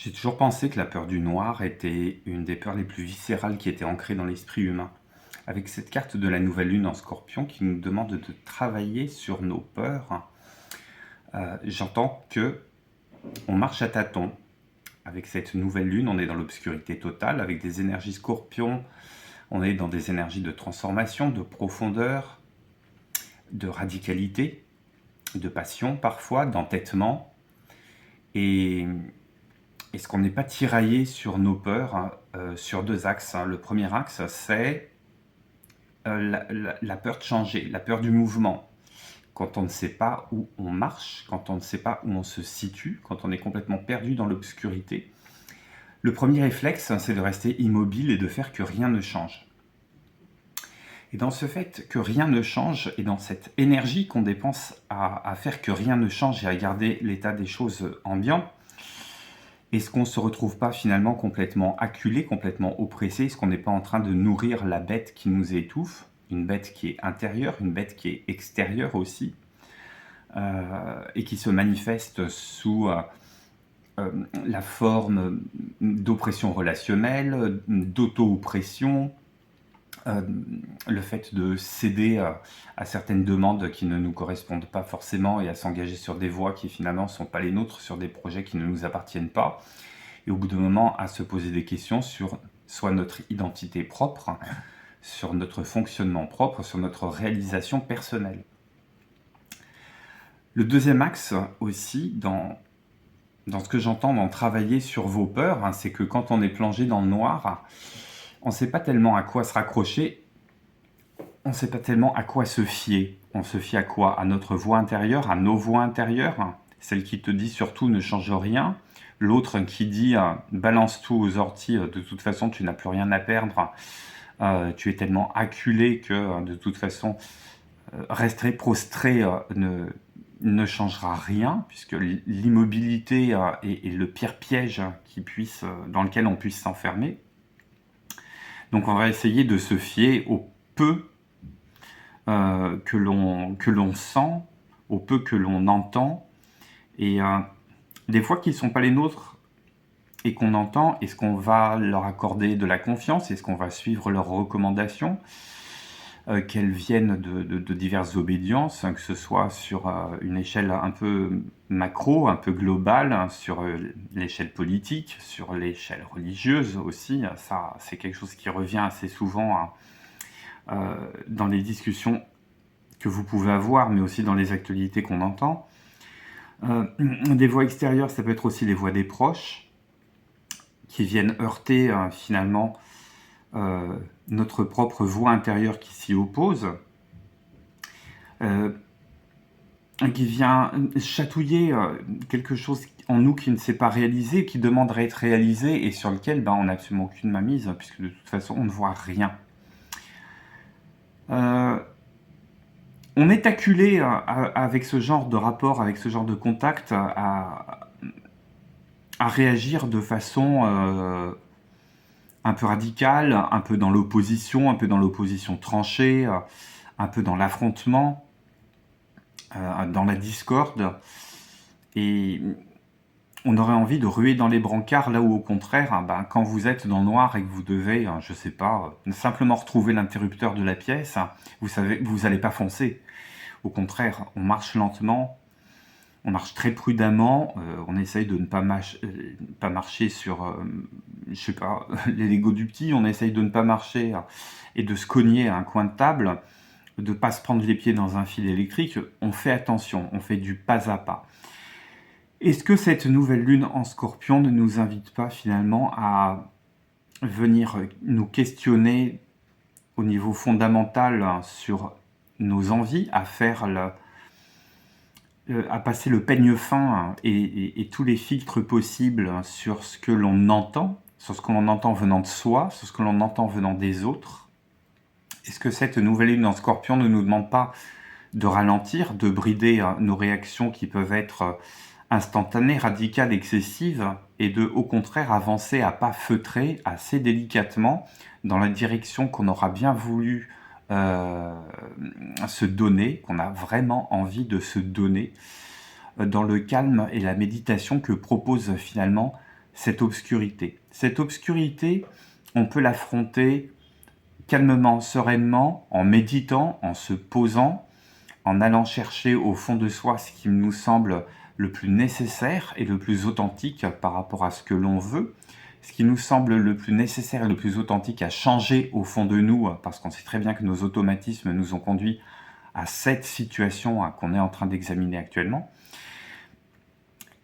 J'ai toujours pensé que la peur du noir était une des peurs les plus viscérales qui étaient ancrées dans l'esprit humain. Avec cette carte de la nouvelle lune en Scorpion qui nous demande de travailler sur nos peurs, j'entends que on marche à tâtons. Avec cette nouvelle lune, on est dans l'obscurité totale. Avec des énergies Scorpion, on est dans des énergies de transformation, de profondeur, de radicalité, de passion parfois, d'entêtement. Et est-ce qu'on n'est pas tiraillé sur nos peurs sur deux axes, hein. Le premier axe, c'est la peur de changer, la peur du mouvement. Quand on ne sait pas où on marche, quand on ne sait pas où on se situe, quand on est complètement perdu dans l'obscurité, le premier réflexe, c'est de rester immobile et de faire que rien ne change. Et dans ce fait que rien ne change, et dans cette énergie qu'on dépense à faire que rien ne change et à garder l'état des choses ambiant, est-ce qu'on ne se retrouve pas finalement complètement acculé, complètement oppressé? Est-ce qu'on n'est pas en train de nourrir la bête qui nous étouffe? Une bête qui est intérieure, une bête qui est extérieure aussi, et qui se manifeste sous la forme d'oppression relationnelle, d'auto-oppression, le fait de céder à certaines demandes qui ne nous correspondent pas forcément et à s'engager sur des voies qui finalement ne sont pas les nôtres, sur des projets qui ne nous appartiennent pas. Et au bout d'un moment, à se poser des questions sur soit notre identité propre, sur notre fonctionnement propre, sur notre réalisation personnelle. Le deuxième axe aussi, dans ce que j'entends dans travailler sur vos peurs, c'est que quand on est plongé dans le noir, on ne sait pas tellement à quoi se raccrocher, on ne sait pas tellement à quoi se fier. On se fie à quoi? À notre voix intérieure, à nos voix intérieures, celle qui te dit surtout ne change rien, l'autre qui dit balance tout aux orties, de toute façon tu n'as plus rien à perdre, tu es tellement acculé que de toute façon rester prostré ne changera rien, puisque l'immobilité est le pire piège dans lequel on puisse s'enfermer. Donc on va essayer de se fier au peu que l'on sent, au peu que l'on entend, et des fois qui ne sont pas les nôtres et qu'on entend, est-ce qu'on va leur accorder de la confiance? Est-ce qu'on va suivre leurs recommandations, qu'elles viennent de diverses obédiences, que ce soit sur une échelle un peu macro, un peu globale, sur l'échelle politique, sur l'échelle religieuse aussi? Ça, c'est quelque chose qui revient assez souvent dans les discussions que vous pouvez avoir, mais aussi dans les actualités qu'on entend. Des voix extérieures, ça peut être aussi les voix des proches, qui viennent heurter finalement notre propre voix intérieure qui s'y oppose, qui vient chatouiller quelque chose en nous qui ne s'est pas réalisé, qui demanderait à être réalisé et sur lequel on n'a absolument aucune mainmise, puisque de toute façon on ne voit rien. On est acculé avec ce genre de rapport, avec ce genre de contact, à réagir de façon un peu radicale, un peu dans l'opposition tranchée, un peu dans l'affrontement, dans la discorde. Et on aurait envie de ruer dans les brancards, là où au contraire, quand vous êtes dans le noir et que vous devez, je sais pas, simplement retrouver l'interrupteur de la pièce, vous savez, vous n'allez pas foncer. Au contraire, on marche lentement, on marche très prudemment, on essaye de ne pas marcher sur, je sais pas, les Legos du petit, on essaye de ne pas marcher et de se cogner à un coin de table, de ne pas se prendre les pieds dans un fil électrique. On fait attention, on fait du pas à pas. Est-ce que cette nouvelle lune en Scorpion ne nous invite pas finalement à venir nous questionner au niveau fondamental sur nos envies, à passer le peigne fin et tous les filtres possibles sur ce que l'on entend, sur ce que l'on entend venant de soi, sur ce que l'on entend venant des autres? Est-ce que cette nouvelle lune en Scorpion ne nous demande pas de ralentir, de brider nos réactions qui peuvent être instantanée, radicale, excessive, et de, au contraire, avancer à pas feutrés, assez délicatement, dans la direction qu'on aura bien voulu se donner, qu'on a vraiment envie de se donner, dans le calme et la méditation que propose finalement cette obscurité. Cette obscurité, on peut l'affronter calmement, sereinement, en méditant, en se posant, en allant chercher au fond de soi ce qui nous semble le plus nécessaire et le plus authentique par rapport à ce que l'on veut, ce qui nous semble le plus nécessaire et le plus authentique à changer au fond de nous, parce qu'on sait très bien que nos automatismes nous ont conduits à cette situation qu'on est en train d'examiner actuellement.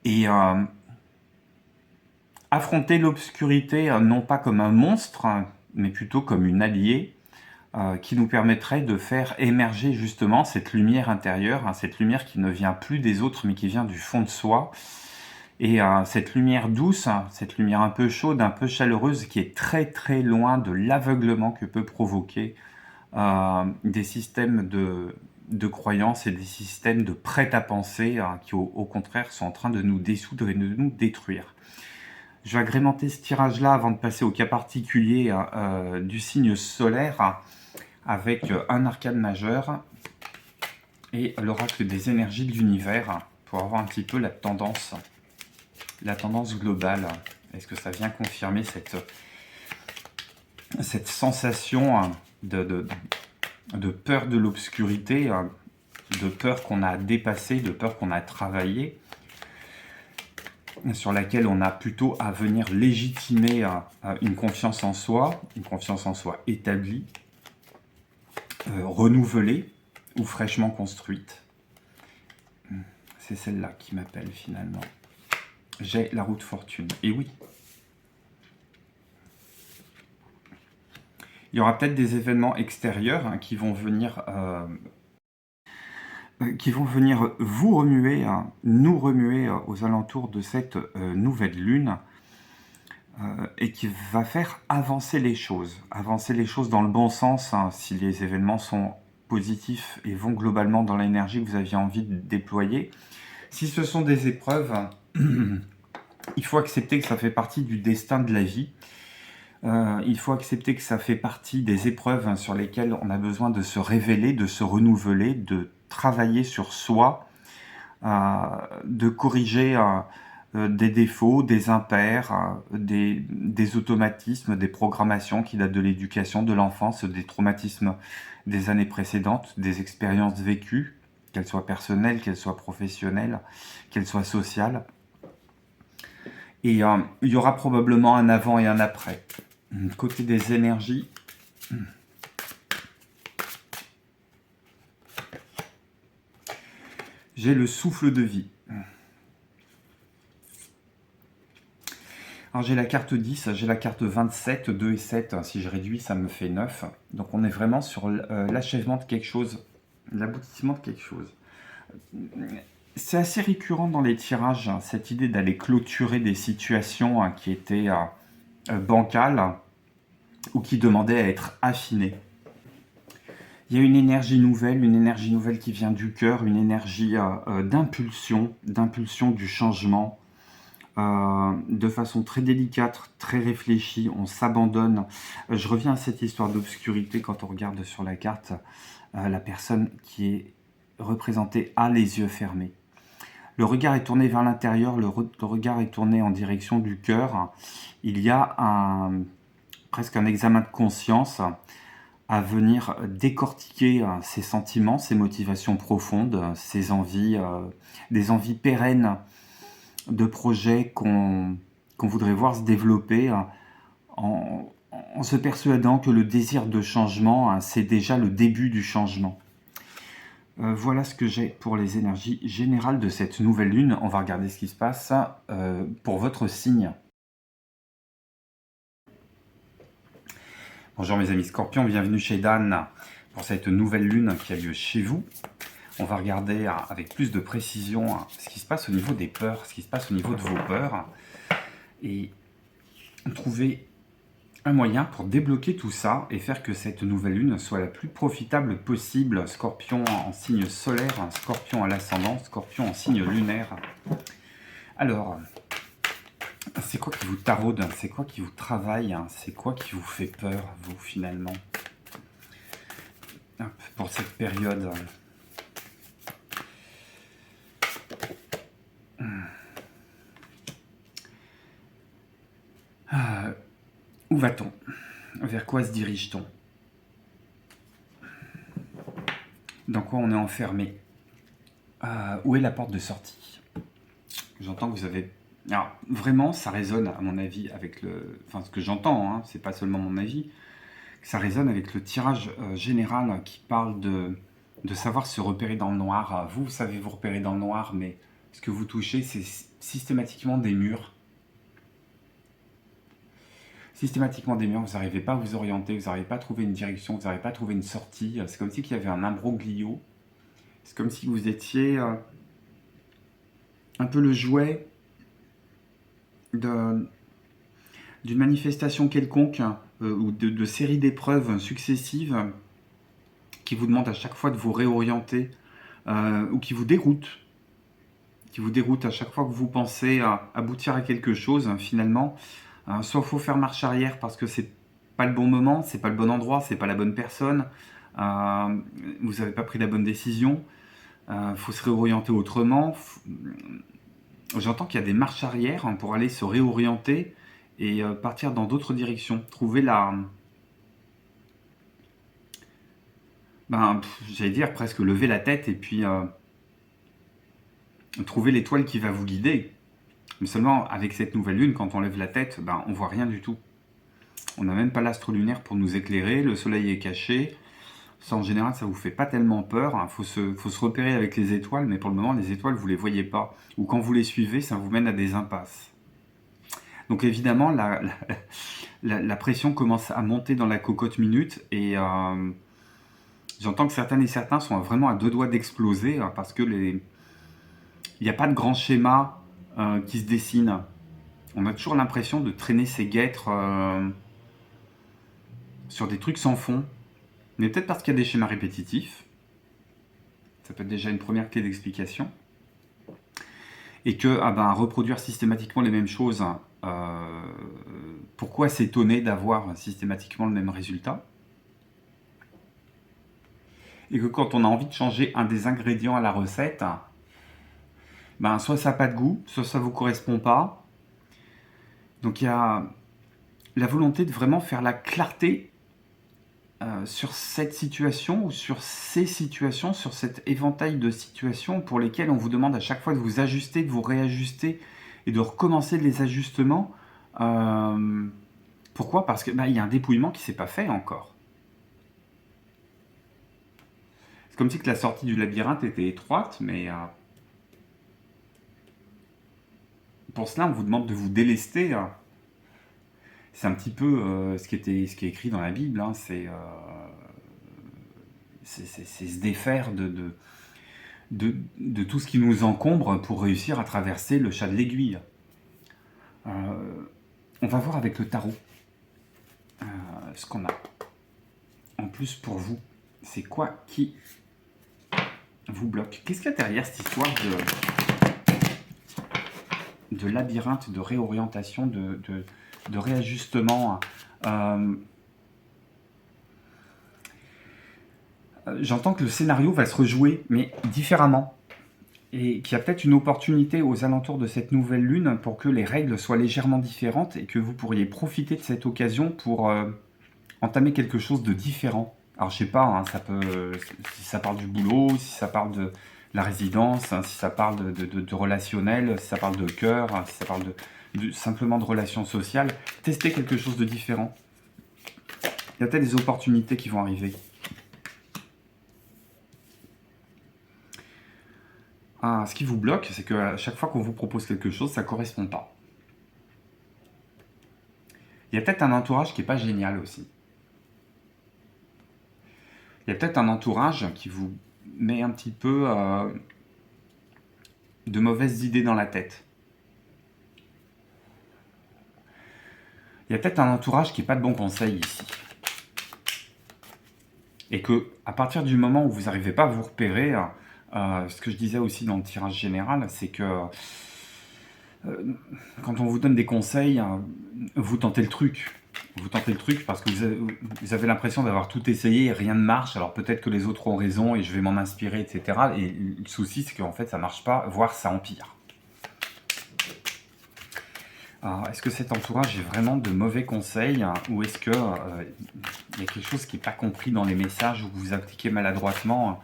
Et affronter l'obscurité non pas comme un monstre, mais plutôt comme une alliée qui nous permettrait de faire émerger justement cette lumière intérieure, cette lumière qui ne vient plus des autres mais qui vient du fond de soi. Et cette lumière douce, cette lumière un peu chaude, un peu chaleureuse, qui est très très loin de l'aveuglement que peut provoquer des systèmes de croyances et des systèmes de prêt-à-penser qui au contraire sont en train de nous dissoudre et de nous détruire. Je vais agrémenter ce tirage-là avant de passer au cas particulier du signe solaire avec un arcane majeur et l'oracle des énergies de l'univers pour avoir un petit peu la tendance globale. Est-ce que ça vient confirmer cette sensation de peur de l'obscurité, de peur qu'on a dépassée, de peur qu'on a travaillé, sur laquelle on a plutôt à venir légitimer une confiance en soi établie, renouvelée ou fraîchement construite. C'est celle-là qui m'appelle finalement. J'ai la roue de fortune. Et oui. Il y aura peut-être des événements extérieurs qui vont venir vous remuer, nous remuer aux alentours de cette nouvelle lune et qui va faire avancer les choses dans le bon sens si les événements sont positifs et vont globalement dans l'énergie que vous aviez envie de déployer. Si ce sont des épreuves, il faut accepter que ça fait partie du destin de la vie. Il faut accepter que ça fait partie des épreuves sur lesquelles on a besoin de se révéler, de se renouveler, de travailler sur soi, de corriger des défauts, des impairs, des automatismes, des programmations qui datent de l'éducation, de l'enfance, des traumatismes des années précédentes, des expériences vécues, qu'elles soient personnelles, qu'elles soient professionnelles, qu'elles soient sociales. Et il y aura probablement un avant et un après. Côté des énergies, j'ai le souffle de vie. Alors j'ai la carte 10, j'ai la carte 27, 2 et 7, si je réduis ça me fait 9. Donc on est vraiment sur l'achèvement de quelque chose, l'aboutissement de quelque chose. C'est assez récurrent dans les tirages, cette idée d'aller clôturer des situations qui étaient bancales ou qui demandaient à être affinées. Il y a une énergie nouvelle qui vient du cœur, une énergie d'impulsion du changement, de façon très délicate, très réfléchie, on s'abandonne. Je reviens à cette histoire d'obscurité quand on regarde sur la carte, la personne qui est représentée a les yeux fermés. Le regard est tourné vers l'intérieur, le regard est tourné en direction du cœur. Il y a presque un examen de conscience à venir décortiquer ses sentiments, ses motivations profondes, ses envies, des envies pérennes de projets qu'on voudrait voir se développer en se persuadant que le désir de changement, c'est déjà le début du changement. Voilà ce que j'ai pour les énergies générales de cette nouvelle lune. On va regarder ce qui se passe pour votre signe. Bonjour mes amis Scorpions, bienvenue chez Dan pour cette nouvelle lune qui a lieu chez vous. On va regarder avec plus de précision ce qui se passe au niveau des peurs, ce qui se passe au niveau de vos peurs et trouver un moyen pour débloquer tout ça et faire que cette nouvelle lune soit la plus profitable possible. Scorpion en signe solaire, Scorpion à l'ascendant, Scorpion en signe lunaire. Alors, c'est quoi qui vous taraude? C'est quoi qui vous travaille? C'est quoi qui vous fait peur, vous, finalement? Hop, pour cette période. Ah, où va-t-on? Vers quoi se dirige-t-on? Dans quoi on est enfermé? Où est la porte de sortie? J'entends que vous avez... Alors, vraiment, ça résonne, à mon avis, avec le... Enfin, ce que j'entends, hein, c'est pas seulement mon avis, ça résonne avec le tirage général qui parle de savoir se repérer dans le noir. Vous savez vous repérer dans le noir, mais ce que vous touchez, c'est systématiquement des murs. Systématiquement des murs, vous n'arrivez pas à vous orienter, vous n'arrivez pas à trouver une direction, vous n'arrivez pas à trouver une sortie. C'est comme si il y avait un imbroglio. C'est comme si vous étiez un peu le jouet d'une manifestation quelconque ou de séries d'épreuves successives qui vous demandent à chaque fois de vous réorienter ou qui vous déroutent à chaque fois que vous pensez aboutir à quelque chose finalement. Soit il faut faire marche arrière parce que c'est pas le bon moment, c'est pas le bon endroit, c'est pas la bonne personne, vous n'avez pas pris la bonne décision, faut se réorienter autrement. J'entends qu'il y a des marches arrière pour aller se réorienter et partir dans d'autres directions, trouver la... j'allais dire presque lever la tête et puis trouver l'étoile qui va vous guider. Mais seulement avec cette nouvelle lune, quand on lève la tête, on voit rien du tout. On n'a même pas l'astre lunaire pour nous éclairer, le soleil est caché. Ça, en général, ça vous fait pas tellement peur. Faut se repérer avec les étoiles, mais pour le moment, les étoiles, vous les voyez pas. Ou quand vous les suivez, ça vous mène à des impasses. Donc évidemment, la pression commence à monter dans la cocotte minute et j'entends que certaines et certains sont vraiment à deux doigts d'exploser parce que il n'y a pas de grand schéma qui se dessine. On a toujours l'impression de traîner ses guêtres sur des trucs sans fond. Mais peut-être parce qu'il y a des schémas répétitifs. Ça peut être déjà une première clé d'explication. Et que reproduire systématiquement les mêmes choses, pourquoi s'étonner d'avoir systématiquement le même résultat? Et que quand on a envie de changer un des ingrédients à la recette, soit ça n'a pas de goût, soit ça ne vous correspond pas. Donc il y a la volonté de vraiment faire la clarté sur cette situation ou sur ces situations, sur cet éventail de situations pour lesquelles on vous demande à chaque fois de vous ajuster, de vous réajuster et de recommencer les ajustements. Pourquoi? Parce que y a un dépouillement qui ne s'est pas fait encore. C'est comme si que la sortie du labyrinthe était étroite, mais pour cela on vous demande de vous délester. C'est un petit peu ce qui est écrit dans la Bible, hein, c'est se défaire de tout ce qui nous encombre pour réussir à traverser le chat de l'aiguille. On va voir avec le tarot ce qu'on a. En plus pour vous, c'est quoi qui vous bloque? Qu'est-ce qu'il y a derrière cette histoire de labyrinthe, de réorientation, de réajustement? J'entends que le scénario va se rejouer, mais différemment. Et qu'il y a peut-être une opportunité aux alentours de cette nouvelle lune pour que les règles soient légèrement différentes et que vous pourriez profiter de cette occasion pour entamer quelque chose de différent. Alors je sais pas, hein, ça peut, si ça parle du boulot, si ça parle de la résidence, hein, si ça parle de relationnel, si ça parle de cœur, hein, si ça parle simplement de relations sociales, testez quelque chose de différent. Il y a peut-être des opportunités qui vont arriver. Ce qui vous bloque, c'est qu'à chaque fois qu'on vous propose quelque chose, ça ne correspond pas. Il y a peut-être un entourage qui n'est pas génial aussi. Il y a peut-être un entourage qui vous met un petit peu de mauvaises idées dans la tête. Il y a peut-être un entourage qui n'est pas de bons conseils ici. Et que, à partir du moment où vous n'arrivez pas à vous repérer, ce que je disais aussi dans le tirage général, c'est que quand on vous donne des conseils, vous tentez le truc. Vous tentez le truc parce que vous avez l'impression d'avoir tout essayé et rien ne marche. Alors peut-être que les autres ont raison et je vais m'en inspirer, etc. Et le souci, c'est qu'en fait, ça ne marche pas, voire ça empire. Alors, est-ce que cet entourage est vraiment de mauvais conseils, hein, ou est-ce que il y a quelque chose qui n'est pas compris dans les messages ou que vous appliquez maladroitement?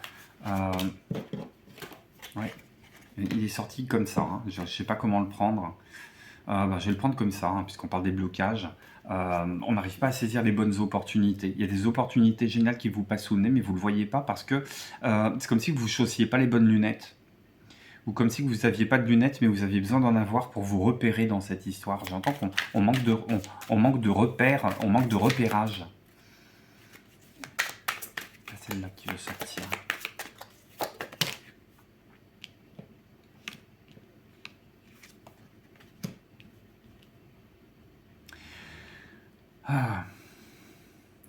Ouais, il est sorti comme ça, hein. Je ne sais pas comment le prendre. Je vais le prendre comme ça, hein, puisqu'on parle des blocages. On n'arrive pas à saisir les bonnes opportunités. Il y a des opportunités géniales qui vous passent sous le nez, mais vous ne le voyez pas parce que c'est comme si vous ne chaussiez pas les bonnes lunettes. Ou comme si vous n'aviez pas de lunettes, mais vous aviez besoin d'en avoir pour vous repérer dans cette histoire. J'entends qu'on manque de repères, on manque de repérage. C'est celle-là qui veut sortir.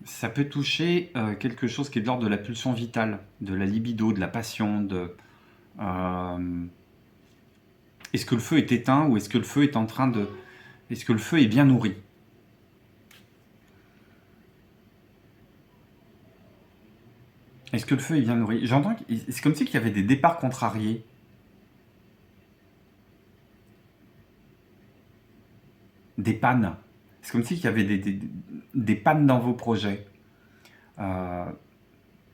Ça peut toucher quelque chose qui est de l'ordre de la pulsion vitale, de la libido, de la passion, est-ce que le feu est éteint ou est-ce que le feu est en train de... Est-ce que le feu est bien nourri? Est-ce que le feu est bien nourri? J'entends que c'est comme si il y avait des départs contrariés. Des pannes. C'est comme s'il y avait des pannes dans vos projets.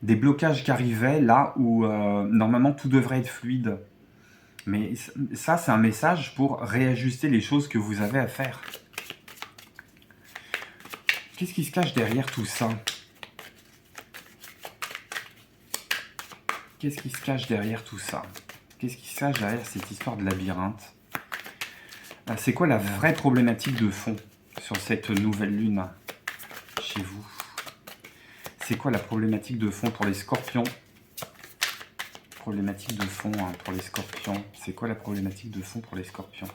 Des blocages qui arrivaient là où normalement tout devrait être fluide. Mais ça, c'est un message pour réajuster les choses que vous avez à faire. Qu'est-ce qui se cache derrière tout ça? Qu'est-ce qui se cache derrière tout ça? Qu'est-ce qui se cache derrière cette histoire de labyrinthe? C'est quoi la vraie problématique de fond sur cette nouvelle lune chez vous? C'est quoi la problématique de fond pour les scorpions? Problématique de fond pour les scorpions. C'est quoi la problématique de fond pour les scorpions?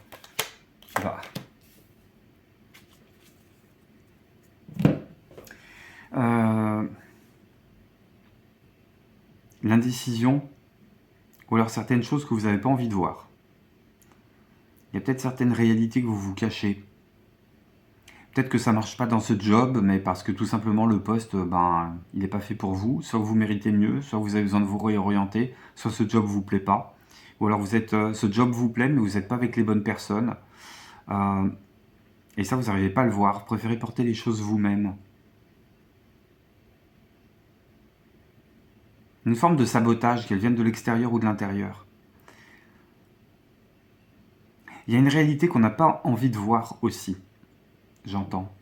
L'indécision, ou alors certaines choses que vous n'avez pas envie de voir. Il y a peut-être certaines réalités que vous vous cachez. Peut-être que ça marche pas dans ce job, mais parce que tout simplement le poste, il n'est pas fait pour vous. Soit vous méritez mieux, soit vous avez besoin de vous réorienter, soit ce job vous plaît pas. Ou alors ce job vous plaît, mais vous n'êtes pas avec les bonnes personnes. Et ça, vous n'arrivez pas à le voir. Vous préférez porter les choses vous-même. Une forme de sabotage, qu'elle vienne de l'extérieur ou de l'intérieur. Il y a une réalité qu'on n'a pas envie de voir aussi. J'entends.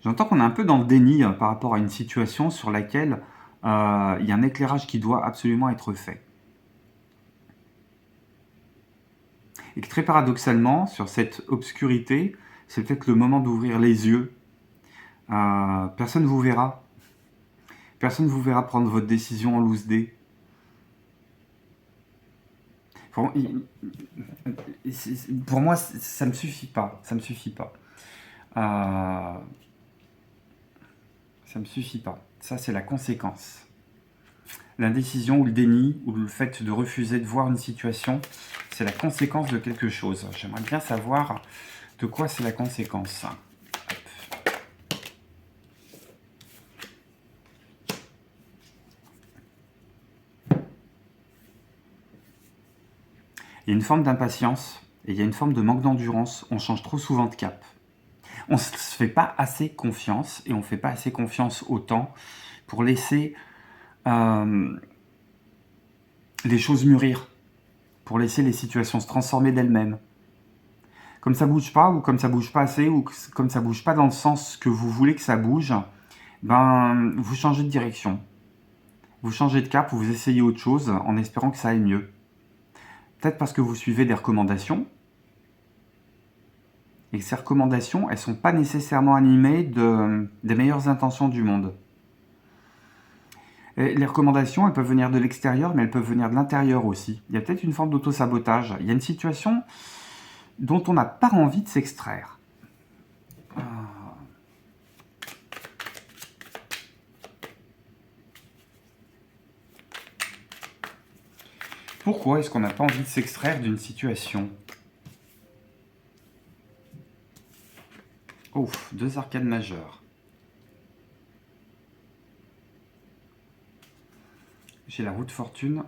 J'entends qu'on est un peu dans le déni par rapport à une situation sur laquelle il y a un éclairage qui doit absolument être fait. Et que très paradoxalement, sur cette obscurité, c'est peut-être le moment d'ouvrir les yeux. Personne ne vous verra. Personne ne vous verra prendre votre décision en loose dé. Pour moi, ça ne me suffit pas. Ça me suffit pas. Ça me suffit pas. Ça, c'est la conséquence. L'indécision ou le déni ou le fait de refuser de voir une situation, c'est la conséquence de quelque chose. J'aimerais bien savoir de quoi c'est la conséquence. Il y a une forme d'impatience et il y a une forme de manque d'endurance. On change trop souvent de cap. On ne se fait pas assez confiance et on ne fait pas assez confiance au temps pour laisser les choses mûrir, pour laisser les situations se transformer d'elles-mêmes. Comme ça bouge pas, ou comme ça bouge pas assez, ou comme ça bouge pas dans le sens que vous voulez que ça bouge, vous changez de direction. Vous changez de cap, vous essayez autre chose en espérant que ça aille mieux. Peut-être parce que vous suivez des recommandations, et que ces recommandations, elles ne sont pas nécessairement animées des meilleures intentions du monde. Et les recommandations, elles peuvent venir de l'extérieur, mais elles peuvent venir de l'intérieur aussi. Il y a peut-être une forme d'auto-sabotage. Il y a une situation dont on n'a pas envie de s'extraire. Pourquoi est-ce qu'on n'a pas envie de s'extraire d'une situation? Ouf, 2 arcades majeures. J'ai la roue de fortune.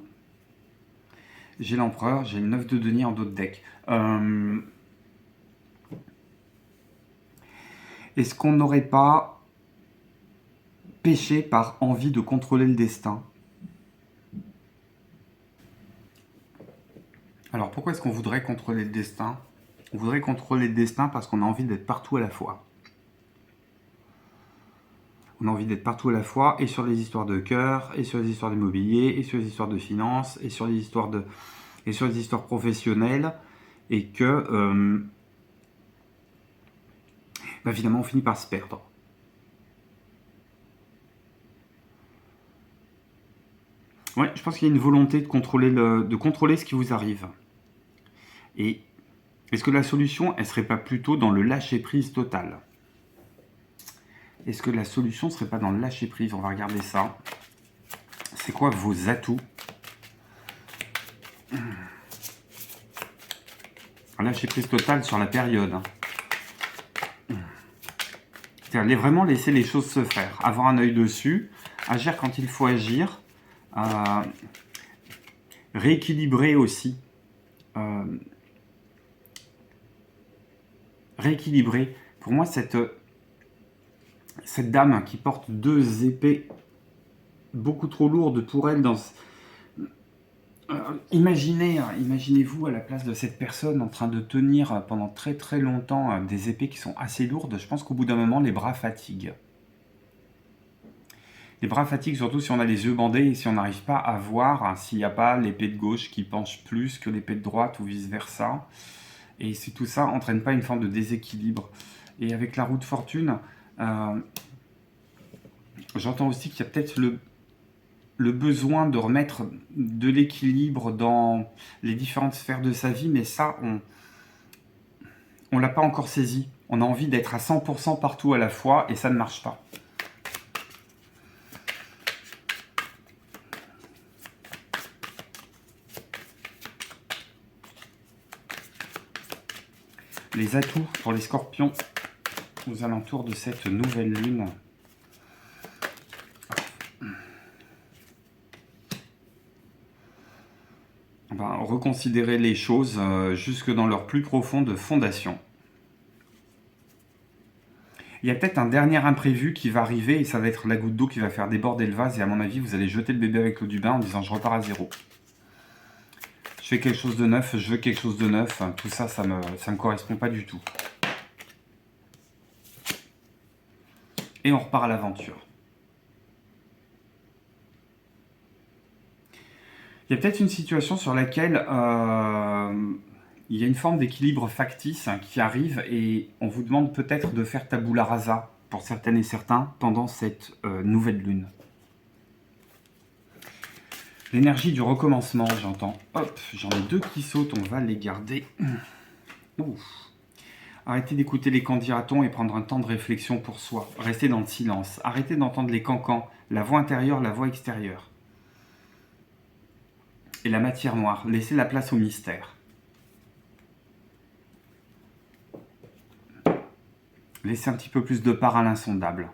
J'ai l'empereur, j'ai le 9 de denier en dos de deck. Est-ce qu'on n'aurait pas péché par envie de contrôler le destin? Alors pourquoi est-ce qu'on voudrait contrôler le destin? On voudrait contrôler le destin parce qu'on a envie d'être partout à la fois. On a envie d'être partout à la fois, et sur les histoires de cœur, et sur les histoires d'immobilier, et sur les histoires de finances, et sur les histoires professionnelles, et que finalement on finit par se perdre. Ouais, je pense qu'il y a une volonté de contrôler ce qui vous arrive. Et est-ce que la solution, elle serait pas plutôt dans le lâcher-prise total? Est-ce que la solution serait pas dans le lâcher-prise? On va regarder ça. C'est quoi vos atouts? Un lâcher-prise total sur la période. C'est-à-dire vraiment laisser les choses se faire, avoir un œil dessus, agir quand il faut agir, rééquilibrer aussi. Rééquilibrer. Pour moi, cette dame qui porte 2 épées beaucoup trop lourdes pour elle, imaginez-vous à la place de cette personne en train de tenir pendant très très longtemps des épées qui sont assez lourdes. Je pense qu'au bout d'un moment, les bras fatiguent. Les bras fatiguent surtout si on a les yeux bandés et si on n'arrive pas à voir, s'il n'y a pas l'épée de gauche qui penche plus que l'épée de droite ou vice-versa. Et si tout ça n'entraîne pas une forme de déséquilibre. Et avec la roue de fortune, j'entends aussi qu'il y a peut-être le besoin de remettre de l'équilibre dans les différentes sphères de sa vie, mais ça, on ne l'a pas encore saisi. On a envie d'être à 100% partout à la fois, et ça ne marche pas. Les atouts pour les scorpions aux alentours de cette nouvelle lune. Reconsidérer les choses jusque dans leur plus profonde fondation. Il y a peut-être un dernier imprévu qui va arriver et ça va être la goutte d'eau qui va faire déborder le vase, et à mon avis vous allez jeter le bébé avec l'eau du bain en disant je repars à zéro. Je fais quelque chose de neuf, je veux quelque chose de neuf, tout ça, ça me correspond pas du tout. Et on repart à l'aventure. Il y a peut-être une situation sur laquelle il y a une forme d'équilibre factice qui arrive et on vous demande peut-être de faire tabula rasa pour certaines et certains pendant cette nouvelle lune. L'énergie du recommencement, j'entends. Hop, j'en ai 2 qui sautent, on va les garder. Ouf. Arrêtez d'écouter les candidatons et prendre un temps de réflexion pour soi. Restez dans le silence. Arrêtez d'entendre les cancans, la voix intérieure, la voix extérieure. Et la matière noire. Laissez la place au mystère. Laissez un petit peu plus de part à l'insondable.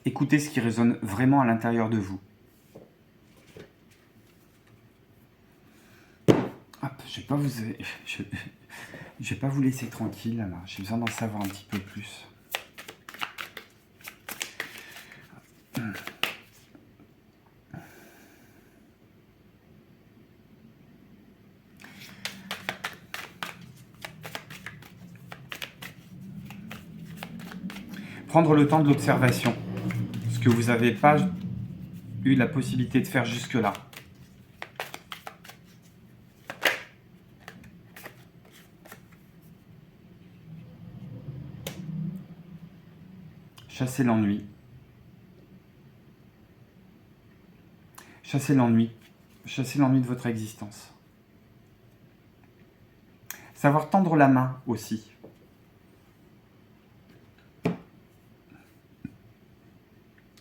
Écoutez ce qui résonne vraiment à l'intérieur de vous. Hop, je vais pas vous laisser tranquille là. J'ai besoin d'en savoir un petit peu plus. Prendre le temps de l'observation, ce que vous n'avez pas eu la possibilité de faire jusque-là. Chasser l'ennui. Chasser l'ennui. Chasser l'ennui de votre existence. Savoir tendre la main aussi.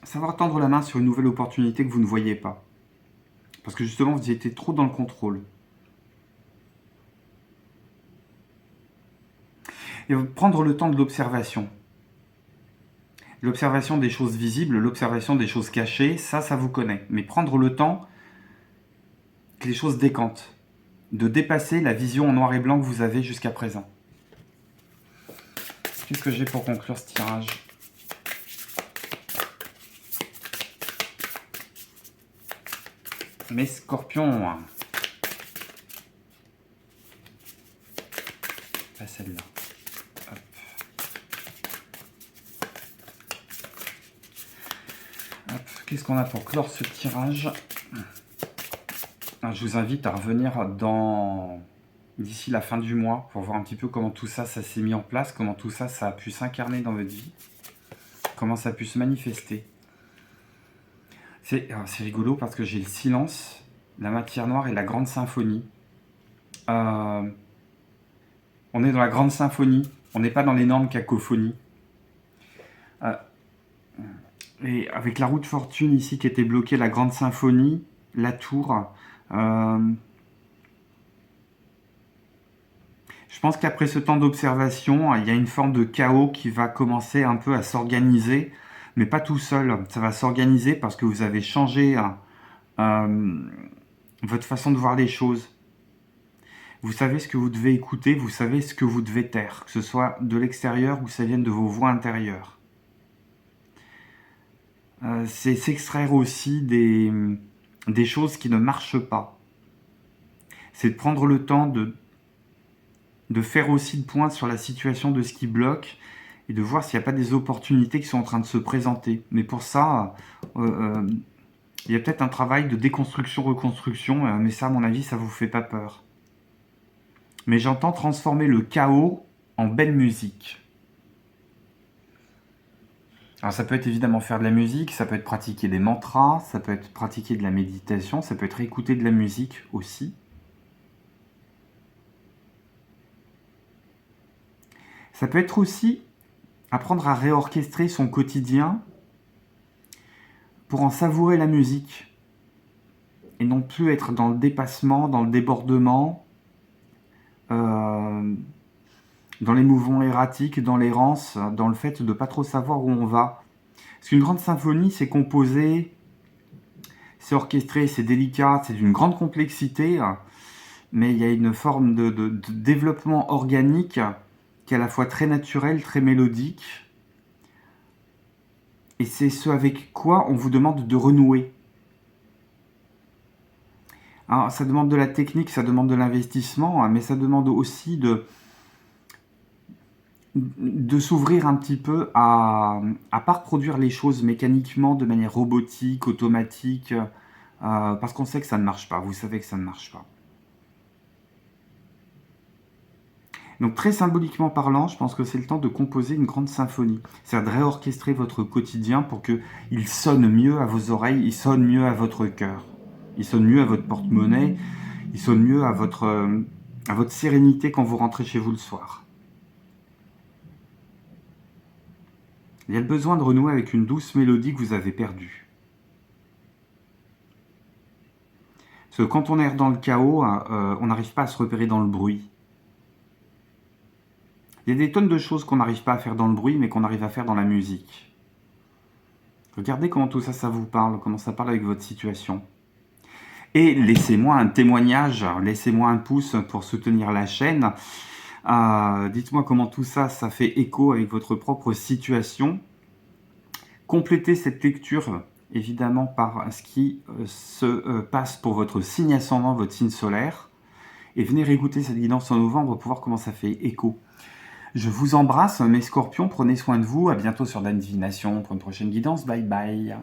Savoir tendre la main sur une nouvelle opportunité que vous ne voyez pas. Parce que justement, vous étiez trop dans le contrôle. Et prendre le temps de l'observation. L'observation des choses visibles, l'observation des choses cachées, ça vous connaît. Mais prendre le temps que les choses décantent. De dépasser la vision en noir et blanc que vous avez jusqu'à présent. Qu'est-ce que j'ai pour conclure ce tirage? Mes scorpions. Pas celle-là. Hop. Hop. Qu'est-ce qu'on a pour clore ce tirage? Je vous invite à revenir d'ici la fin du mois pour voir un petit peu comment tout ça, ça s'est mis en place, comment tout ça, ça a pu s'incarner dans votre vie, comment ça a pu se manifester. C'est rigolo parce que j'ai le silence, la matière noire et la grande symphonie. On est dans la grande symphonie, on n'est pas dans l'énorme cacophonie. Et avec la roue de fortune ici qui était bloquée, la grande symphonie, la tour. Je pense qu'après ce temps d'observation, il y a une forme de chaos qui va commencer un peu à s'organiser, mais pas tout seul. Ça va s'organiser parce que vous avez changé votre façon de voir les choses. Vous savez ce que vous devez écouter, vous savez ce que vous devez taire, que ce soit de l'extérieur ou que ça vienne de vos voix intérieures. C'est s'extraire aussi des choses qui ne marchent pas. C'est de prendre le temps de faire aussi le point sur la situation de ce qui bloque et de voir s'il n'y a pas des opportunités qui sont en train de se présenter. Mais pour ça, il y a peut-être un travail de déconstruction, reconstruction, mais ça, à mon avis, ça ne vous fait pas peur. Mais j'entends transformer le chaos en belle musique. Alors ça peut être évidemment faire de la musique, ça peut être pratiquer des mantras, ça peut être pratiquer de la méditation, ça peut être écouter de la musique aussi. Ça peut être aussi apprendre à réorchestrer son quotidien pour en savourer la musique et non plus être dans le dépassement, dans le débordement, dans les mouvements erratiques, dans l'errance, dans le fait de ne pas trop savoir où on va. Parce qu'une grande symphonie, c'est composé, c'est orchestré, c'est délicat, c'est d'une grande complexité, mais il y a une forme de développement organique qui est à la fois très naturel, très mélodique. Et c'est ce avec quoi on vous demande de renouer. Alors, ça demande de la technique, ça demande de l'investissement, mais ça demande aussi de s'ouvrir un petit peu à pas reproduire les choses mécaniquement de manière robotique, automatique, parce qu'on sait que ça ne marche pas, vous savez que ça ne marche pas. Donc très symboliquement parlant, je pense que c'est le temps de composer une grande symphonie. C'est-à-dire de réorchestrer votre quotidien pour qu'il sonne mieux à vos oreilles, il sonne mieux à votre cœur, il sonne mieux à votre porte-monnaie, il sonne mieux à votre sérénité quand vous rentrez chez vous le soir. Il y a le besoin de renouer avec une douce mélodie que vous avez perdue. Parce que quand on est dans le chaos, on n'arrive pas à se repérer dans le bruit. Il y a des tonnes de choses qu'on n'arrive pas à faire dans le bruit, mais qu'on arrive à faire dans la musique. Regardez comment tout ça, ça vous parle, comment ça parle avec votre situation. Et laissez-moi un témoignage, laissez-moi un pouce pour soutenir la chaîne. Dites-moi comment tout ça, ça fait écho avec votre propre situation. Complétez cette lecture, évidemment, par ce qui se passe pour votre signe ascendant, votre signe solaire. Et venez réécouter cette guidance en novembre pour voir comment ça fait écho. Je vous embrasse, mes scorpions, prenez soin de vous. À bientôt sur Dan Divination pour une prochaine guidance. Bye bye.